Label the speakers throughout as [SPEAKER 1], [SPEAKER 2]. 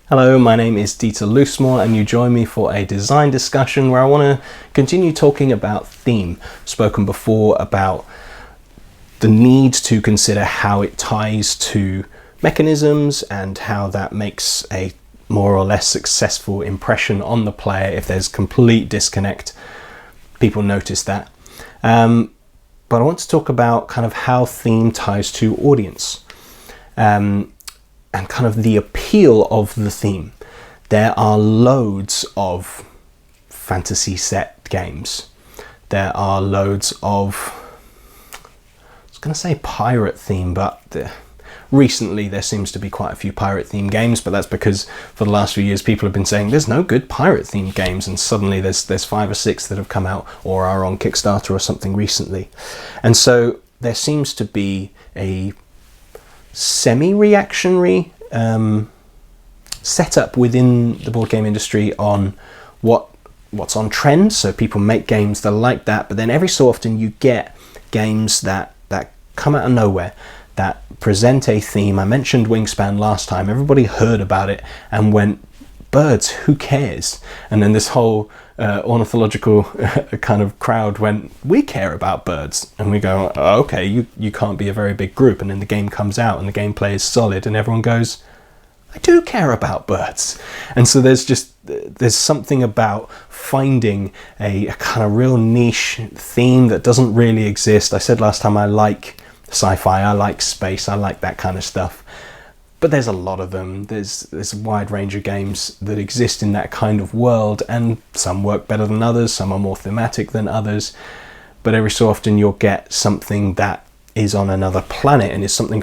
[SPEAKER 1] Hello, my name is Loosemore and you join me for a design discussion where I want to continue talking about theme. Spoken before about the need to consider how it ties to mechanisms and how that makes a more or less successful impression on the player. If there's complete disconnect, people notice that. But I want to talk about kind of how theme ties to audience. And kind of the appeal of the theme. There are loads of fantasy set games. There are loads of, I was going to say pirate theme, but recently there seems to be quite a few pirate theme games, but that's because for the last few years people have been saying there's no good pirate themed games, and suddenly there's 5 or 6 that have come out or are on Kickstarter or something recently. And so there seems to be a semi-reactionary setup within the board game industry on what's on trend. So people make games that are like that, but then every so often you get games that come out of nowhere that present a theme. I mentioned Wingspan last time. Everybody heard about it and went, birds, who cares? And then this whole ornithological kind of crowd went, we care about birds. And we go, oh, okay, you can't be a very big group. And then the game comes out and the gameplay is solid and everyone goes, I do care about birds. And so there's something about finding a kind of real niche theme that doesn't really exist. I said last time I like sci-fi, I like space, I like that kind of stuff. But there's a lot of them. There's a wide range of games that exist in that kind of world, and some work better than others, some are more thematic than others. But every so often you'll get something that is on another planet and is something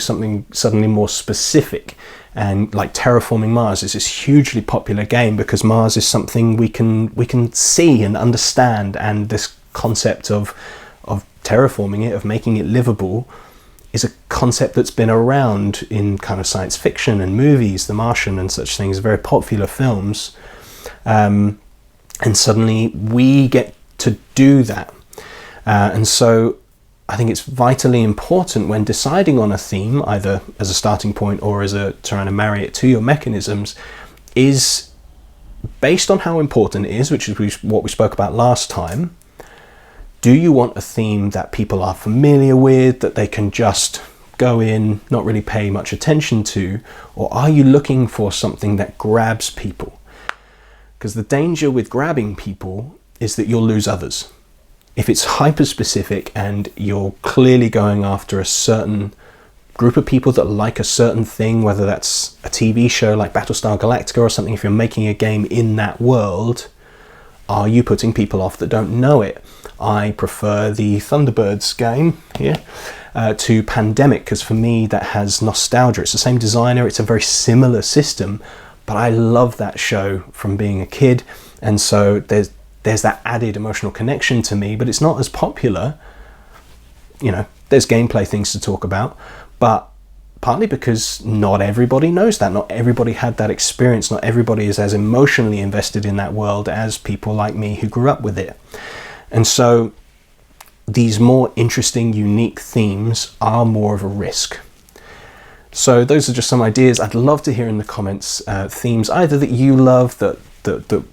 [SPEAKER 1] suddenly more specific. And like Terraforming Mars is this hugely popular game because Mars is something we can see and understand, and this concept of terraforming it, of making it livable, is a concept that's been around in kind of science fiction and movies, The Martian and such things, very popular films. And suddenly we get to do that. And so I think it's vitally important when deciding on a theme, either as a starting point or as trying to marry it to your mechanisms, is based on how important it is, which is what we spoke about last time. Do you want a theme that people are familiar with, that they can just go in, not really pay much attention to, or are you looking for something that grabs people? Because the danger with grabbing people is that you'll lose others. If it's hyper-specific and you're clearly going after a certain group of people that like a certain thing, whether that's a TV show like Battlestar Galactica or something, if you're making a game in that world, are you putting people off that don't know it? I prefer the Thunderbirds game here to Pandemic, because for me that has nostalgia. It's the same designer, it's a very similar system, but I love that show from being a kid, and so there's that added emotional connection to me, but it's not as popular. You know, there's gameplay things to talk about, but partly because not everybody knows that, not everybody had that experience, not everybody is as emotionally invested in that world as people like me who grew up with it. And so these more interesting, unique themes are more of a risk. So those are just some ideas. I'd love to hear in the comments themes either that you love, that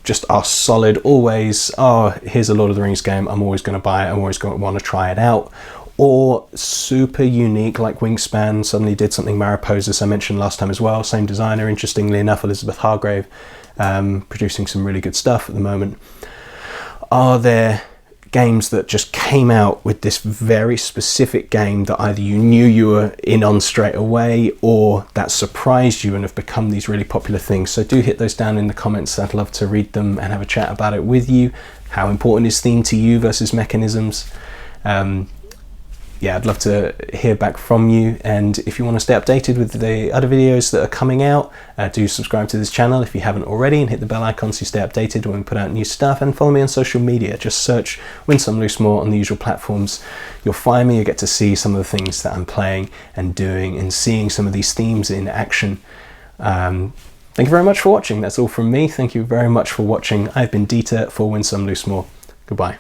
[SPEAKER 1] just are solid always. Oh, here's a Lord of the Rings game, I'm always going to buy it, I'm always going to want to try it out. Or super unique, like Wingspan suddenly did something Mariposa, as I mentioned last time as well. Same designer, interestingly enough, Elizabeth Hargrave, producing some really good stuff at the moment. Are there games that just came out with this very specific game that either you knew you were in on straight away or that surprised you and have become these really popular things? So do hit those down in the comments. I'd love to read them and have a chat about it with you. How important is theme to you versus mechanisms? Yeah, I'd love to hear back from you, and if you want to stay updated with the other videos that are coming out, do subscribe to this channel if you haven't already, and hit the bell icon so you stay updated when we put out new stuff, and follow me on social media. Just search Win Some Loosemore on the usual platforms. You'll find me, you'll get to see some of the things that I'm playing and doing and seeing some of these themes in action. Thank you very much for watching. That's all from me. Thank you very much for watching. I've been Dieter for Win Some Loosemore. Goodbye.